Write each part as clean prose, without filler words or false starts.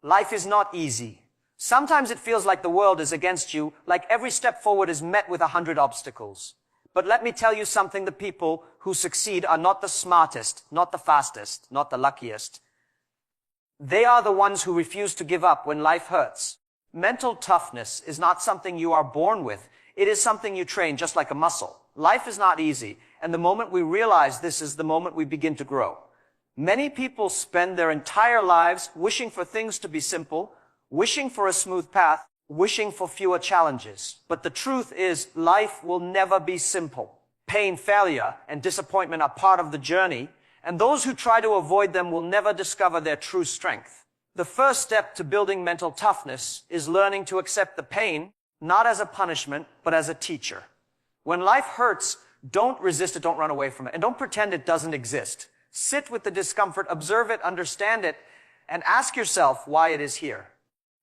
Life is not easy. Sometimes it feels like the world is against you, like every step forward is met with 100 obstacles. But let me tell you something, the people who succeed are not the smartest, not the fastest, not the luckiest. They are the ones who refuse to give up when life hurts. Mental toughness is not something you are born with. It is something you train just like a muscle. Life is not easy, and the moment we realize this is the moment we begin to grow. Many people spend their entire lives wishing for things to be simple, wishing for a smooth path, wishing for fewer challenges. But the truth is, life will never be simple. Pain, failure, and disappointment are part of the journey, and those who try to avoid them will never discover their true strength. The first step to building mental toughness is learning to accept the pain, not as a punishment, but as a teacher. When life hurts, don't resist it, don't run away from it, and don't pretend it doesn't exist. Sit with the discomfort, observe it, understand it, and ask yourself why it is here.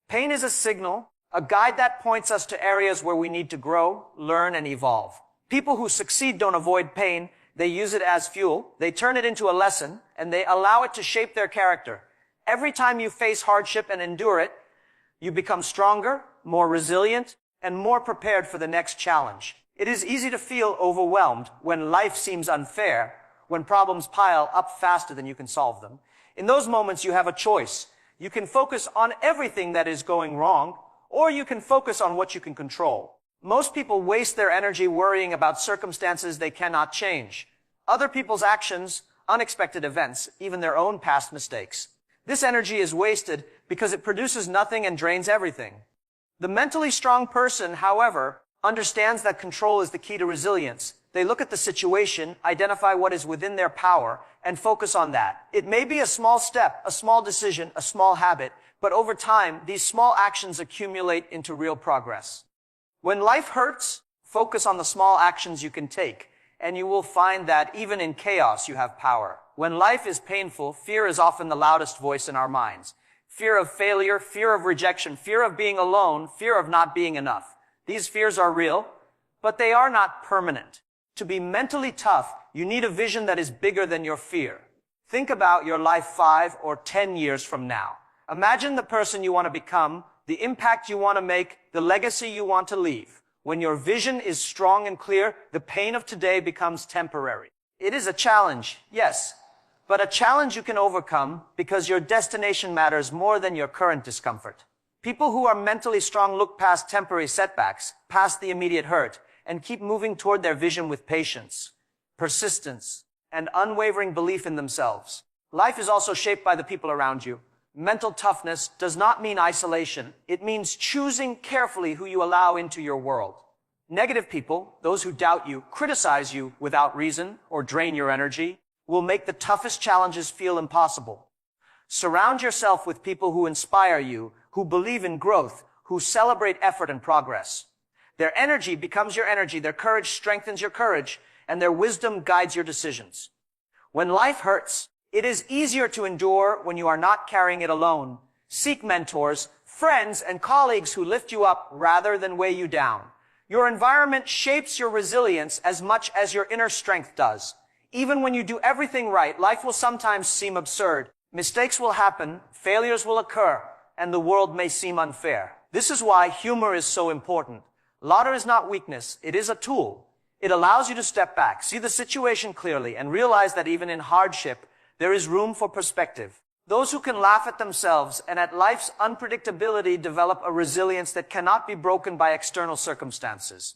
Pain is a signal, a guide that points us to areas where we need to grow, learn, and evolve. People who succeed don't avoid pain, they use it as fuel, they turn it into a lesson, and they allow it to shape their character. Every time you face hardship and endure it, you become stronger, more resilient, and more prepared for the next challenge. It is easy to feel overwhelmed when life seems unfair, when problems pile up faster than you can solve them. In those moments, you have a choice. You can focus on everything that is going wrong, or you can focus on what you can control. Most people waste their energy worrying about circumstances they cannot change. Other people's actions, unexpected events, even their own past mistakes. This energy is wasted because it produces nothing and drains everything. The mentally strong person, however, understands that control is the key to resilience. They look at the situation, identify what is within their power, and focus on that. It may be a small step, a small decision, a small habit, but over time, these small actions accumulate into real progress. When life hurts, focus on the small actions you can take, and you will find that even in chaos, you have power. When life is painful, fear is often the loudest voice in our minds. Fear of failure, fear of rejection, fear of being alone, fear of not being enough. These fears are real, but they are not permanent. To be mentally tough, you need a vision that is bigger than your fear. Think about your life 5 or 10 years from now. Imagine the person you want to become, the impact you want to make, the legacy you want to leave. When your vision is strong and clear, the pain of today becomes temporary. It is a challenge, yes, but a challenge you can overcome because your destination matters more than your current discomfort. People who are mentally strong look past temporary setbacks, past the immediate hurt, and keep moving toward their vision with patience, persistence, and unwavering belief in themselves. Life is also shaped by the people around you. Mental toughness does not mean isolation. It means choosing carefully who you allow into your world. Negative people, those who doubt you, criticize you without reason, or drain your energy, will make the toughest challenges feel impossible. Surround yourself with people who inspire you, who believe in growth, who celebrate effort and progress. Their energy becomes your energy, their courage strengthens your courage, and their wisdom guides your decisions. When life hurts, it is easier to endure when you are not carrying it alone. Seek mentors, friends, and colleagues who lift you up rather than weigh you down. Your environment shapes your resilience as much as your inner strength does. Even when you do everything right, life will sometimes seem absurd. Mistakes will happen, failures will occur, and the world may seem unfair. This is why humor is so important. Laughter is not weakness, it is a tool. It allows you to step back, see the situation clearly, and realize that even in hardship, there is room for perspective. Those who can laugh at themselves and at life's unpredictability develop a resilience that cannot be broken by external circumstances.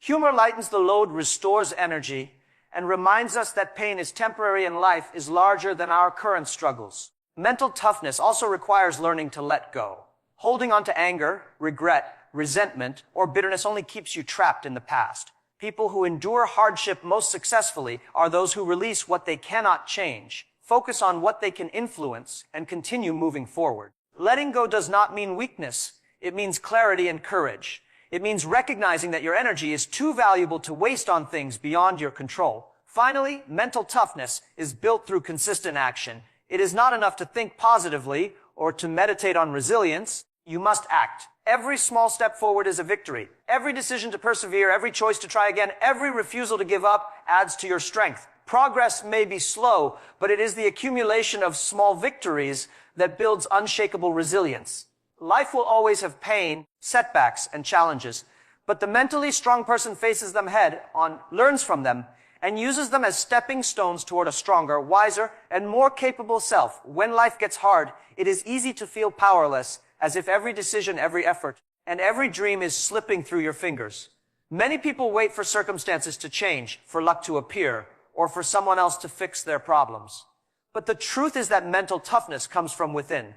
Humor lightens the load, restores energy, and reminds us that pain is temporary and life is larger than our current struggles. Mental toughness also requires learning to let go. Holding on to anger, regret, resentment, or bitterness only keeps you trapped in the past. People who endure hardship most successfully are those who release what they cannot change, focus on what they can influence, and continue moving forward. Letting go does not mean weakness. It means clarity and courage. It means recognizing that your energy is too valuable to waste on things beyond your control. Finally, mental toughness is built through consistent action. It is not enough to think positively or to meditate on resilience. You must act. Every small step forward is a victory. Every decision to persevere, every choice to try again, every refusal to give up adds to your strength. Progress may be slow, but it is the accumulation of small victories that builds unshakable resilience. Life will always have pain, setbacks, and challenges, but the mentally strong person faces them head on, learns from them, and uses them as stepping stones toward a stronger, wiser, and more capable self. When life gets hard, it is easy to feel powerless, as if every decision, every effort, and every dream is slipping through your fingers. Many people wait for circumstances to change, for luck to appear, or for someone else to fix their problems. But the truth is that mental toughness comes from within.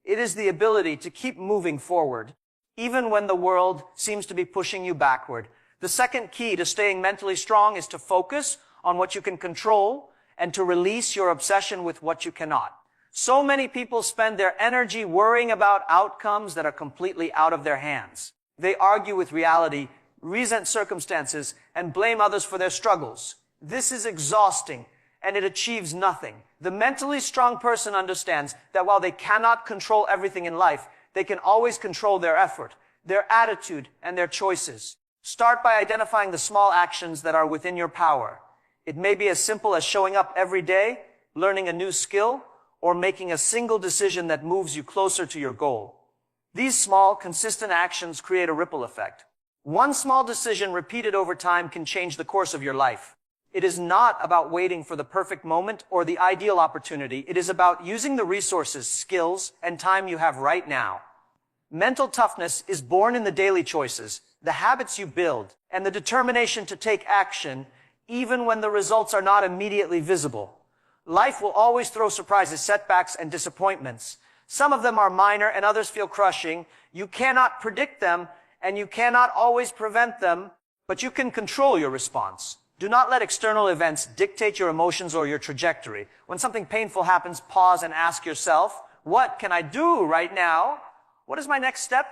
It is the ability to keep moving forward, even when the world seems to be pushing you backward. The second key to staying mentally strong is to focus on what you can control and to release your obsession with what you cannot. So many people spend their energy worrying about outcomes that are completely out of their hands. They argue with reality, resent circumstances, and blame others for their struggles. This is exhausting, and it achieves nothing. The mentally strong person understands that while they cannot control everything in life, they can always control their effort, their attitude, and their choices. Start by identifying the small actions that are within your power. It may be as simple as showing up every day, learning a new skill, or making a single decision that moves you closer to your goal. These small, consistent actions create a ripple effect. One small decision repeated over time can change the course of your life. It is not about waiting for the perfect moment or the ideal opportunity. It is about using the resources, skills, and time you have right now. Mental toughness is born in the daily choices, the habits you build, and the determination to take action even when the results are not immediately visible. Life will always throw surprises, setbacks, and disappointments. Some of them are minor and others feel crushing. You cannot predict them and you cannot always prevent them, but you can control your response. Do not let external events dictate your emotions or your trajectory. When something painful happens, pause and ask yourself, what can I do right now? What is my next step?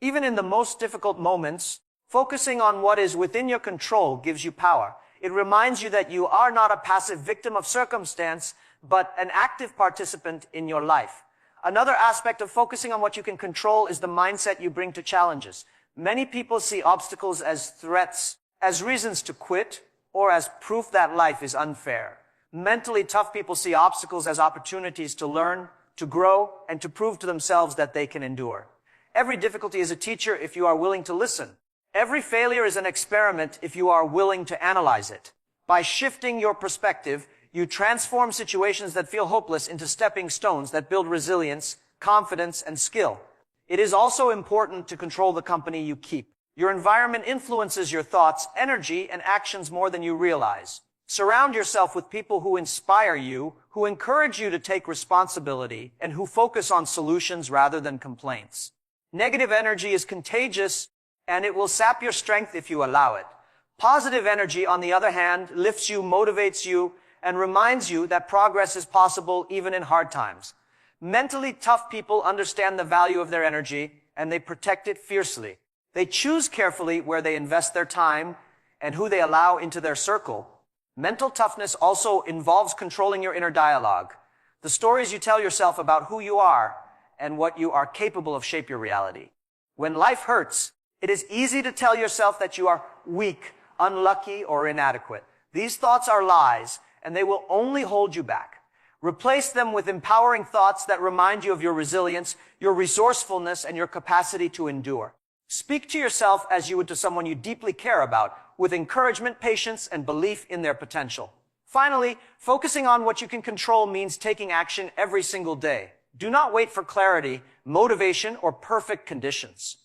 Even in the most difficult moments, focusing on what is within your control gives you power. It reminds you that you are not a passive victim of circumstance, but an active participant in your life. Another aspect of focusing on what you can control is the mindset you bring to challenges. Many people see obstacles as threats, as reasons to quit, or as proof that life is unfair. Mentally tough people see obstacles as opportunities to learn, to grow, and to prove to themselves that they can endure. Every difficulty is a teacher if you are willing to listen. Every failure is an experiment if you are willing to analyze it. By shifting your perspective, you transform situations that feel hopeless into stepping stones that build resilience, confidence, and skill. It is also important to control the company you keep. Your environment influences your thoughts, energy, and actions more than you realize. Surround yourself with people who inspire you, who encourage you to take responsibility, and who focus on solutions rather than complaints. Negative energy is contagious, and it will sap your strength if you allow it. Positive energy, on the other hand, lifts you, motivates you, and reminds you that progress is possible even in hard times. Mentally tough people understand the value of their energy, and they protect it fiercely. They choose carefully where they invest their time and who they allow into their circle. Mental toughness also involves controlling your inner dialogue. The stories you tell yourself about who you are and what you are capable of shape your reality. When life hurts, it is easy to tell yourself that you are weak, unlucky, or inadequate. These thoughts are lies, and they will only hold you back. Replace them with empowering thoughts that remind you of your resilience, your resourcefulness, and your capacity to endure. Speak to yourself as you would to someone you deeply care about, with encouragement, patience, and belief in their potential. Finally, focusing on what you can control means taking action every single day. Do not wait for clarity, motivation, or perfect conditions.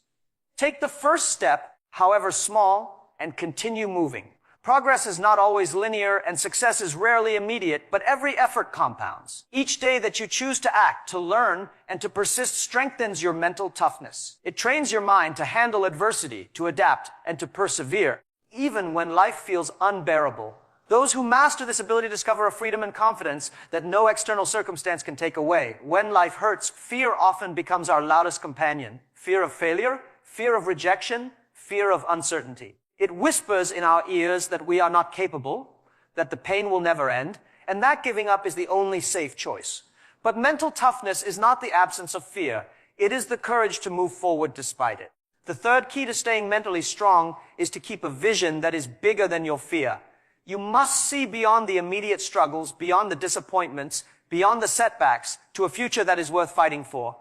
Take the first step, however small, and continue moving. Progress is not always linear, and success is rarely immediate, but every effort compounds. Each day that you choose to act, to learn, and to persist strengthens your mental toughness. It trains your mind to handle adversity, to adapt, and to persevere, even when life feels unbearable. Those who master this ability discover a freedom and confidence that no external circumstance can take away. When life hurts, fear often becomes our loudest companion. Fear of failure, fear of rejection, fear of uncertainty. It whispers in our ears that we are not capable, that the pain will never end, and that giving up is the only safe choice. But mental toughness is not the absence of fear. It is the courage to move forward despite it. The third key to staying mentally strong is to keep a vision that is bigger than your fear. You must see beyond the immediate struggles, beyond the disappointments, beyond the setbacks, to a future that is worth fighting for.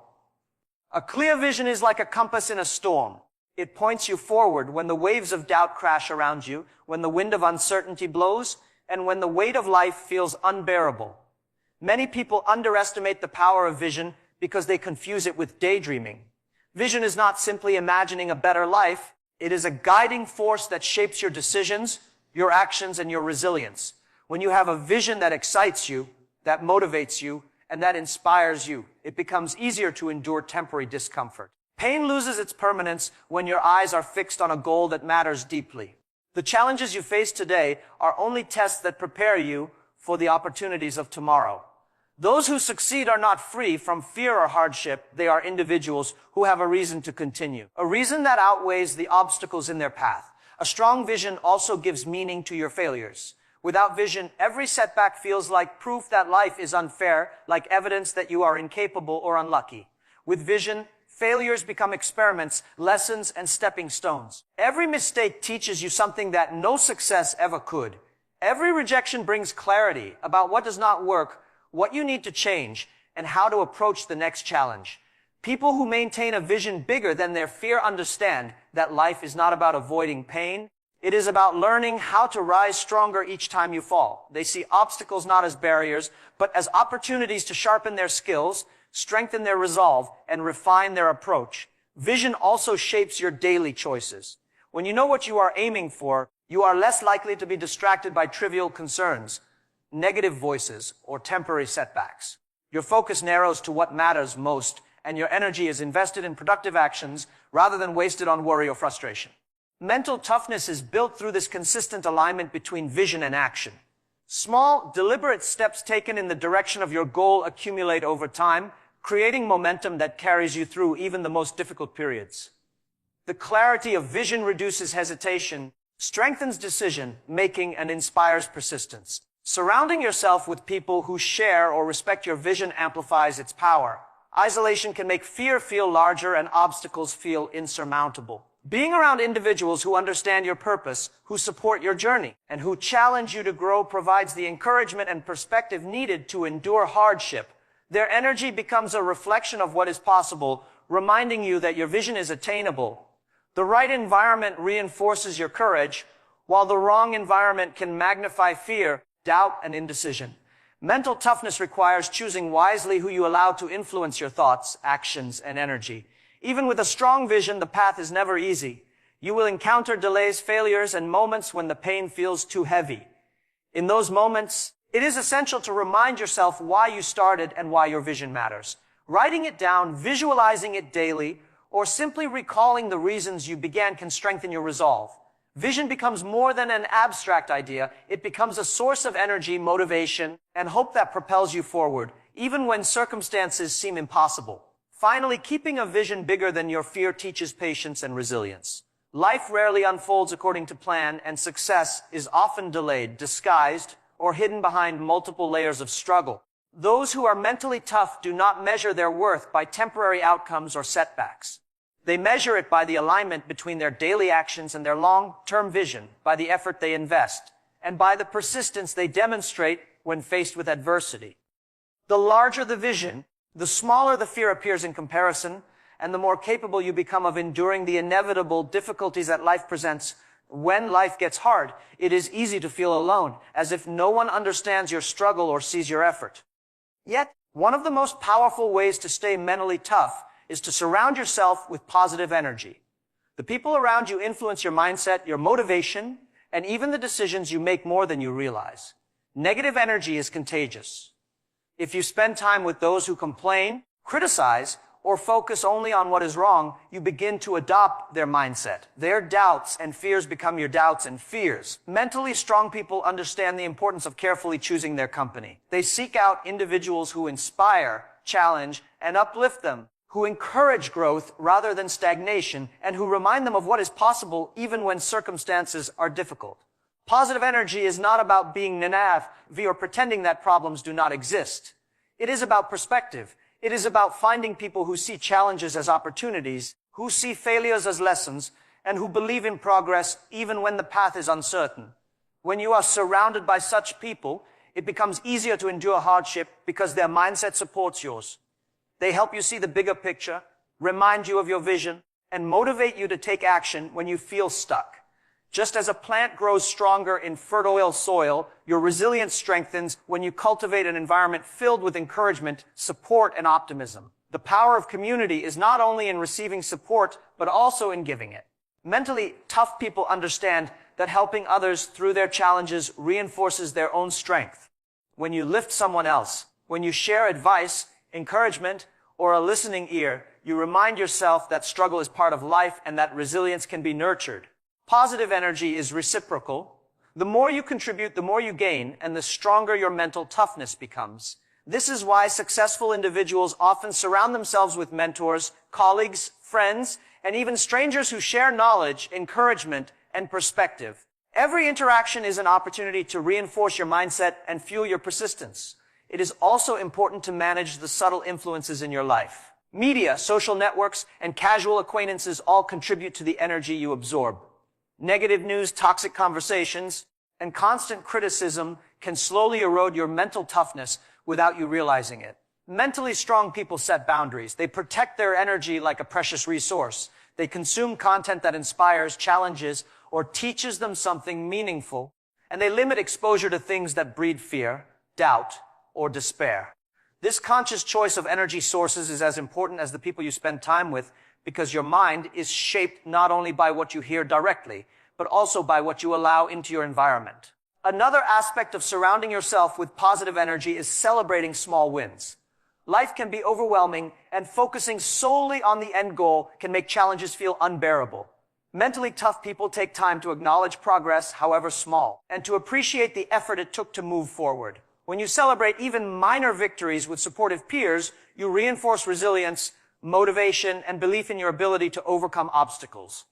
A clear vision is like a compass in a storm. It points you forward when the waves of doubt crash around you, when the wind of uncertainty blows, and when the weight of life feels unbearable. Many people underestimate the power of vision because they confuse it with daydreaming. Vision is not simply imagining a better life. It is a guiding force that shapes your decisions, your actions, and your resilience. When you have a vision that excites you, that motivates you, and that inspires you, it becomes easier to endure temporary discomfort. Pain loses its permanence when your eyes are fixed on a goal that matters deeply. The challenges you face today are only tests that prepare you for the opportunities of tomorrow. Those who succeed are not free from fear or hardship. They are individuals who have a reason to continue, a reason that outweighs the obstacles in their path. A strong vision also gives meaning to your failures. Without vision, every setback feels like proof that life is unfair, like evidence that you are incapable or unlucky. With vision, failures become experiments, lessons, and stepping stones. Every mistake teaches you something that no success ever could. Every rejection brings clarity about what does not work, what you need to change, and how to approach the next challenge. People who maintain a vision bigger than their fear understand that life is not about avoiding pain. It is about learning how to rise stronger each time you fall. They see obstacles not as barriers, but as opportunities to sharpen their skills, strengthen their resolve, and refine their approach. Vision also shapes your daily choices. When you know what you are aiming for, you are less likely to be distracted by trivial concerns, negative voices, or temporary setbacks. Your focus narrows to what matters most, and your energy is invested in productive actions rather than wasted on worry or frustration. Mental toughness is built through this consistent alignment between vision and action. Small, deliberate steps taken in the direction of your goal accumulate over time, creating momentum that carries you through even the most difficult periods. The clarity of vision reduces hesitation, strengthens decision-making, and inspires persistence. Surrounding yourself with people who share or respect your vision amplifies its power. Isolation can make fear feel larger and obstacles feel insurmountable. Being around individuals who understand your purpose, who support your journey, and who challenge you to grow provides the encouragement and perspective needed to endure hardship. Their energy becomes a reflection of what is possible, reminding you that your vision is attainable. The right environment reinforces your courage, while the wrong environment can magnify fear, doubt, and indecision. Mental toughness requires choosing wisely who you allow to influence your thoughts, actions, and energy. Even with a strong vision, the path is never easy. You will encounter delays, failures, and moments when the pain feels too heavy. In those moments, it is essential to remind yourself why you started and why your vision matters. Writing it down, visualizing it daily, or simply recalling the reasons you began can strengthen your resolve. Vision becomes more than an abstract idea. It becomes a source of energy, motivation, and hope that propels you forward, even when circumstances seem impossible. Finally, keeping a vision bigger than your fear teaches patience and resilience. Life rarely unfolds according to plan, and success is often delayed, disguised, or hidden behind multiple layers of struggle. Those who are mentally tough do not measure their worth by temporary outcomes or setbacks. They measure it by the alignment between their daily actions and their long-term vision, by the effort they invest, and by the persistence they demonstrate when faced with adversity. The larger the vision, the smaller the fear appears in comparison, and the more capable you become of enduring the inevitable difficulties that life presents. When life gets hard, it is easy to feel alone, as if no one understands your struggle or sees your effort. Yet, one of the most powerful ways to stay mentally tough is to surround yourself with positive energy. The people around you influence your mindset, your motivation, and even the decisions you make more than you realize. Negative energy is contagious. If you spend time with those who complain, criticize, or focus only on what is wrong, you begin to adopt their mindset. Their doubts and fears become your doubts and fears. Mentally strong people understand the importance of carefully choosing their company. They seek out individuals who inspire, challenge, and uplift them, who encourage growth rather than stagnation, and who remind them of what is possible even when circumstances are difficult. Positive energy is not about being naive or pretending that problems do not exist. It is about perspective. It is about finding people who see challenges as opportunities, who see failures as lessons, and who believe in progress even when the path is uncertain. When you are surrounded by such people, it becomes easier to endure hardship because their mindset supports yours. They help you see the bigger picture, remind you of your vision, and motivate you to take action when you feel stuck. Just as a plant grows stronger in fertile soil, your resilience strengthens when you cultivate an environment filled with encouragement, support, and optimism. The power of community is not only in receiving support, but also in giving it. Mentally tough people understand that helping others through their challenges reinforces their own strength. When you lift someone else, when you share advice, encouragement, or a listening ear, you remind yourself that struggle is part of life and that resilience can be nurtured. Positive energy is reciprocal. The more you contribute, the more you gain, and the stronger your mental toughness becomes. This is why successful individuals often surround themselves with mentors, colleagues, friends, and even strangers who share knowledge, encouragement, and perspective. Every interaction is an opportunity to reinforce your mindset and fuel your persistence. It is also important to manage the subtle influences in your life. Media, social networks, and casual acquaintances all contribute to the energy you absorb. Negative news, toxic conversations, and constant criticism can slowly erode your mental toughness without you realizing it. Mentally strong people set boundaries. They protect their energy like a precious resource. They consume content that inspires, challenges, or teaches them something meaningful. And they limit exposure to things that breed fear, doubt, or despair. This conscious choice of energy sources is as important as the people you spend time with, because your mind is shaped not only by what you hear directly, but also by what you allow into your environment. Another aspect of surrounding yourself with positive energy is celebrating small wins. Life can be overwhelming, and focusing solely on the end goal can make challenges feel unbearable. Mentally tough people take time to acknowledge progress, however small, and to appreciate the effort it took to move forward. When you celebrate even minor victories with supportive peers, you reinforce resilience, motivation, and belief in your ability to overcome obstacles.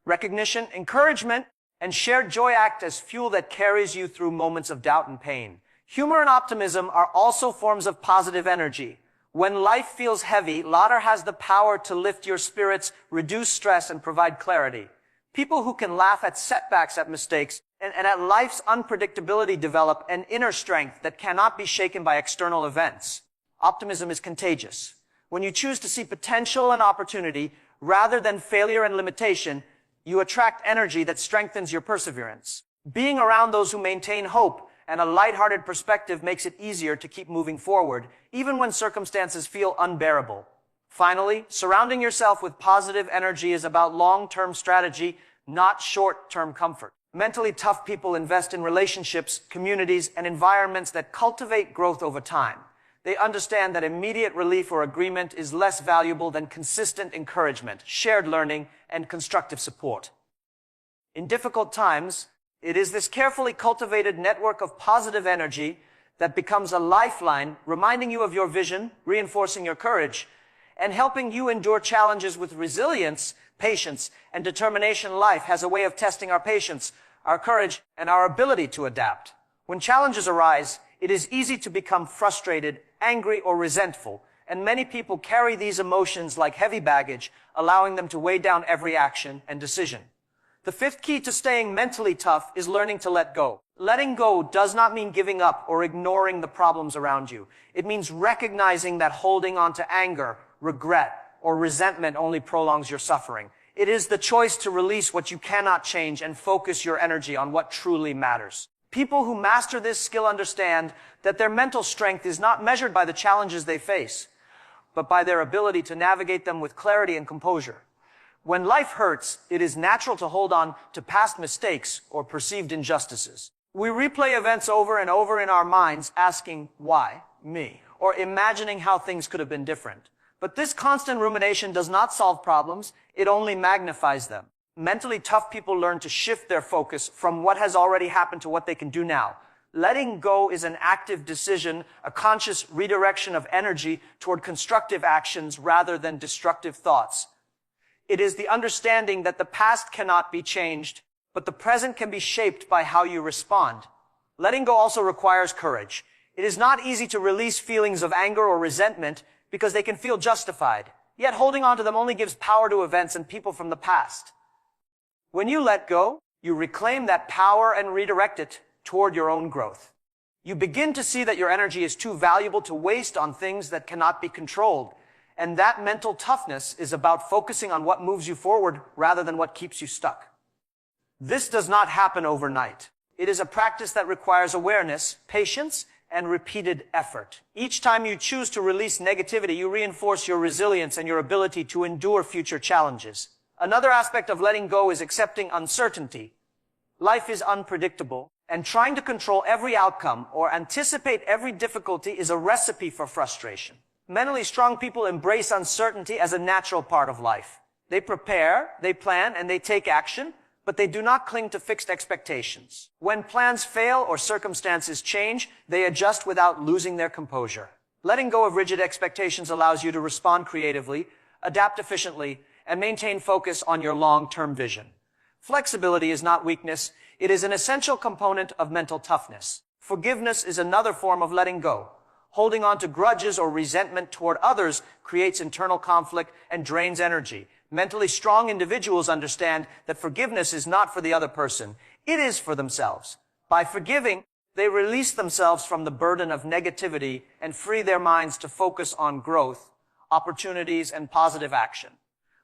Recognition, encouragement, and shared joy act as fuel that carries you through moments of doubt and pain. Humor and optimism are also forms of positive energy. When life feels heavy, laughter has the power to lift your spirits, reduce stress, and provide clarity. People who can laugh at setbacks, at mistakes, and at life's unpredictability develop an inner strength that cannot be shaken by external events. Optimism is contagious. When you choose to see potential and opportunity rather than failure and limitation, you attract energy that strengthens your perseverance. Being around those who maintain hope and a lighthearted perspective makes it easier to keep moving forward, even when circumstances feel unbearable. Finally, surrounding yourself with positive energy is about long-term strategy, not short-term comfort. Mentally tough people invest in relationships, communities, and environments that cultivate growth over time. They understand that immediate relief or agreement is less valuable than consistent encouragement, shared learning, and constructive support. In difficult times, it is this carefully cultivated network of positive energy that becomes a lifeline, reminding you of your vision, reinforcing your courage, and helping you endure challenges with resilience, patience, and determination. Life has a way of testing our patience, our courage, and our ability to adapt. When challenges arise, it is easy to become frustrated, angry, or resentful, and many people carry these emotions like heavy baggage, allowing them to weigh down every action and decision. The fifth key to staying mentally tough is learning to let go. Letting go does not mean giving up or ignoring the problems around you. It means recognizing that holding on to anger, regret, or resentment only prolongs your suffering. It is the choice to release what you cannot change and focus your energy on what truly matters. People who master this skill understand that their mental strength is not measured by the challenges they face, but by their ability to navigate them with clarity and composure. When life hurts, it is natural to hold on to past mistakes or perceived injustices. We replay events over and over in our minds, asking, why me? Or imagining how things could have been different. But this constant rumination does not solve problems, it only magnifies them. Mentally tough people learn to shift their focus from what has already happened to what they can do now. Letting go is an active decision, a conscious redirection of energy toward constructive actions rather than destructive thoughts. It is the understanding that the past cannot be changed, but the present can be shaped by how you respond. Letting go also requires courage. It is not easy to release feelings of anger or resentment because they can feel justified. Yet holding on to them only gives power to events and people from the past. When you let go, You reclaim that power and redirect it toward your own growth. You begin to see that your energy is too valuable to waste on things that cannot be controlled. And that mental toughness is about focusing on what moves you forward rather than what keeps you stuck. This does not happen overnight. It is a practice that requires awareness, patience, and repeated effort. Each time you choose to release negativity, you reinforce your resilience and your ability to endure future challenges. Another aspect of letting go is accepting uncertainty. Life is unpredictable, and trying to control every outcome or anticipate every difficulty is a recipe for frustration. Mentally strong people embrace uncertainty as a natural part of life. They prepare, they plan, and they take action, but they do not cling to fixed expectations. When plans fail or circumstances change, they adjust without losing their composure. Letting go of rigid expectations allows you to respond creatively, adapt efficiently, and maintain focus on your long-term vision. Flexibility is not weakness. It is an essential component of mental toughness. Forgiveness is another form of letting go. Holding on to grudges or resentment toward others creates internal conflict and drains energy. Mentally strong individuals understand that forgiveness is not for the other person. It is for themselves. By forgiving, they release themselves from the burden of negativity and free their minds to focus on growth, opportunities, and positive action.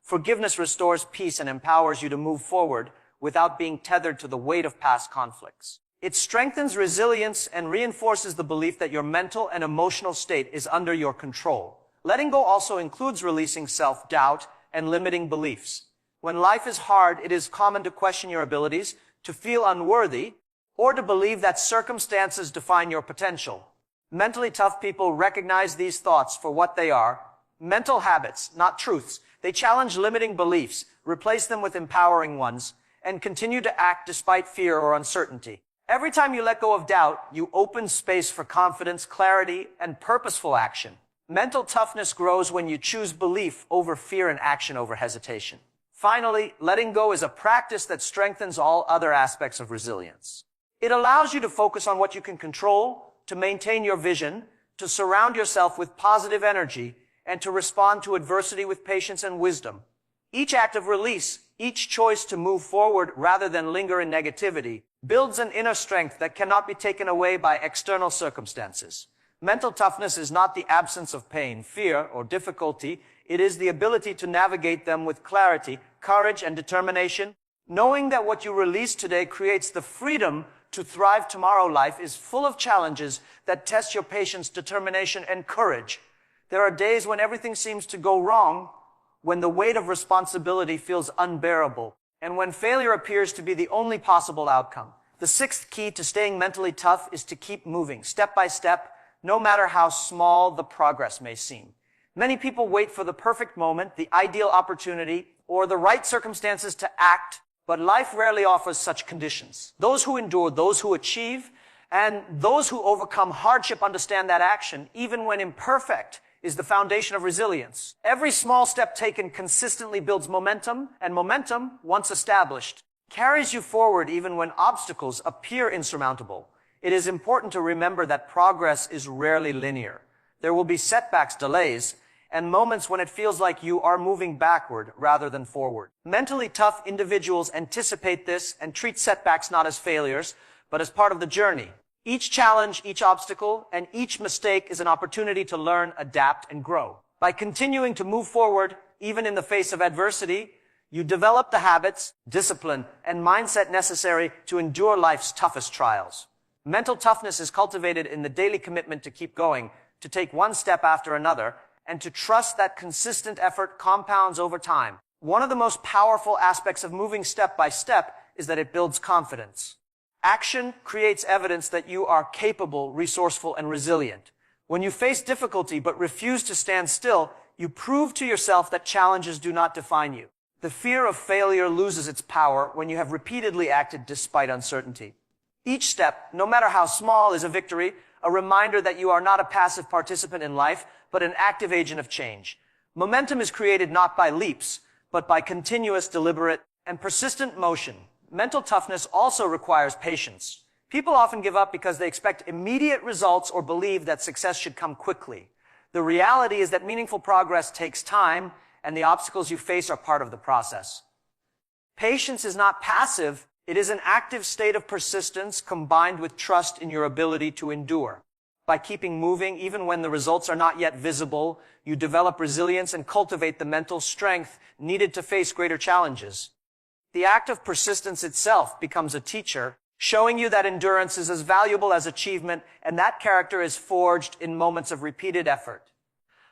Forgiveness restores peace and empowers you to move forward without being tethered to the weight of past conflicts. It strengthens resilience and reinforces the belief that your mental and emotional state is under your control. Letting go also includes releasing self-doubt and limiting beliefs. When life is hard, it is common to question your abilities, to feel unworthy, or to believe that circumstances define your potential. Mentally tough people recognize these thoughts for what they are: mental habits, not truths. They challenge limiting beliefs, replace them with empowering ones, and continue to act despite fear or uncertainty. Every time you let go of doubt, you open space for confidence, clarity, and purposeful action. Mental toughness grows when you choose belief over fear and action over hesitation. Finally, letting go is a practice that strengthens all other aspects of resilience. It allows you to focus on what you can control, to maintain your vision, to surround yourself with positive energy, and to respond to adversity with patience and wisdom. Each act of release, each choice to move forward rather than linger in negativity, builds an inner strength that cannot be taken away by external circumstances. Mental toughness is not the absence of pain, fear, or difficulty. It is the ability to navigate them with clarity, courage, and determination. Knowing that what you release today creates the freedom to thrive tomorrow. Life is full of challenges that test your patience, determination, and courage. There are days when everything seems to go wrong, when the weight of responsibility feels unbearable, and when failure appears to be the only possible outcome. The sixth key to staying mentally tough is to keep moving, step by step, no matter how small the progress may seem. Many people wait for the perfect moment, the ideal opportunity, or the right circumstances to act, but life rarely offers such conditions. Those who endure, those who achieve, and those who overcome hardship understand that action, even when imperfect, is the foundation of resilience. Every small step taken consistently builds momentum, and momentum, once established, carries you forward even when obstacles appear insurmountable. It is important to remember that progress is rarely linear. There will be setbacks, delays, and moments when it feels like you are moving backward rather than forward. Mentally tough individuals anticipate this and treat setbacks not as failures, but as part of the journey. Each challenge, each obstacle, and each mistake is an opportunity to learn, adapt, and grow. By continuing to move forward, even in the face of adversity, you develop the habits, discipline, and mindset necessary to endure life's toughest trials. Mental toughness is cultivated in the daily commitment to keep going, to take one step after another, and to trust that consistent effort compounds over time. One of the most powerful aspects of moving step by step is that it builds confidence. Action creates evidence that you are capable, resourceful, and resilient. When you face difficulty but refuse to stand still, you prove to yourself that challenges do not define you. The fear of failure loses its power when you have repeatedly acted despite uncertainty. Each step, no matter how small, is a victory, a reminder that you are not a passive participant in life, but an active agent of change. Momentum is created not by leaps, but by continuous, deliberate, and persistent motion. Mental toughness also requires patience. People often give up because they expect immediate results or believe that success should come quickly. The reality is that meaningful progress takes time, and the obstacles you face are part of the process. Patience is not passive, It is an active state of persistence combined with trust in your ability to endure. By keeping moving, even when the results are not yet visible, you develop resilience and cultivate the mental strength needed to face greater challenges. The act of persistence itself becomes a teacher, showing you that endurance is as valuable as achievement, and that character is forged in moments of repeated effort.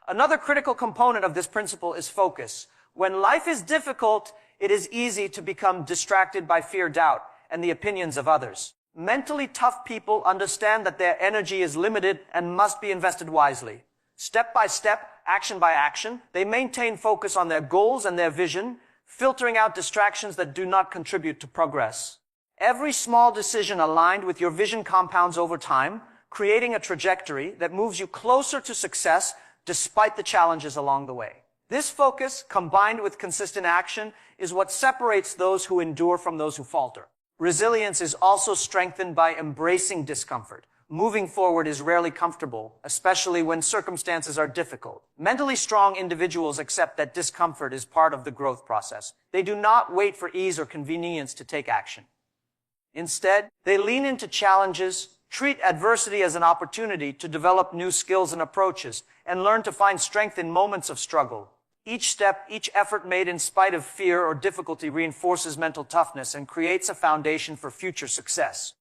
Another critical component of this principle is focus. When life is difficult, it is easy to become distracted by fear, doubt, and the opinions of others. Mentally tough people understand that their energy is limited and must be invested wisely. Step by step, action by action, they maintain focus on their goals and their vision, filtering out distractions that do not contribute to progress. Every small decision aligned with your vision compounds over time, creating a trajectory that moves you closer to success despite the challenges along the way. This focus, combined with consistent action, is what separates those who endure from those who falter. Resilience is also strengthened by embracing discomfort. Moving forward is rarely comfortable, especially when circumstances are difficult. Mentally strong individuals accept that discomfort is part of the growth process. They do not wait for ease or convenience to take action. Instead, they lean into challenges, treat adversity as an opportunity to develop new skills and approaches, and learn to find strength in moments of struggle. Each step, each effort made in spite of fear or difficulty reinforces mental toughness and creates a foundation for future success.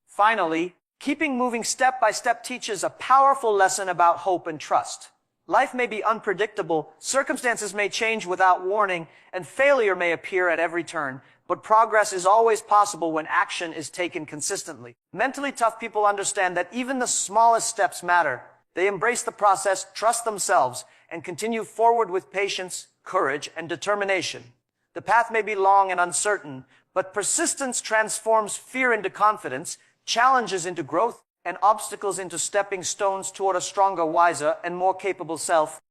Finally, keeping moving step by step teaches a powerful lesson about hope and trust. Life may be unpredictable, circumstances may change without warning, and failure may appear at every turn, but progress is always possible when action is taken consistently. Mentally tough people understand that even the smallest steps matter. They embrace the process, trust themselves, and continue forward with patience, courage, and determination. The path may be long and uncertain, but persistence transforms fear into confidence, challenges into growth, and obstacles into stepping stones toward a stronger, wiser, and more capable self.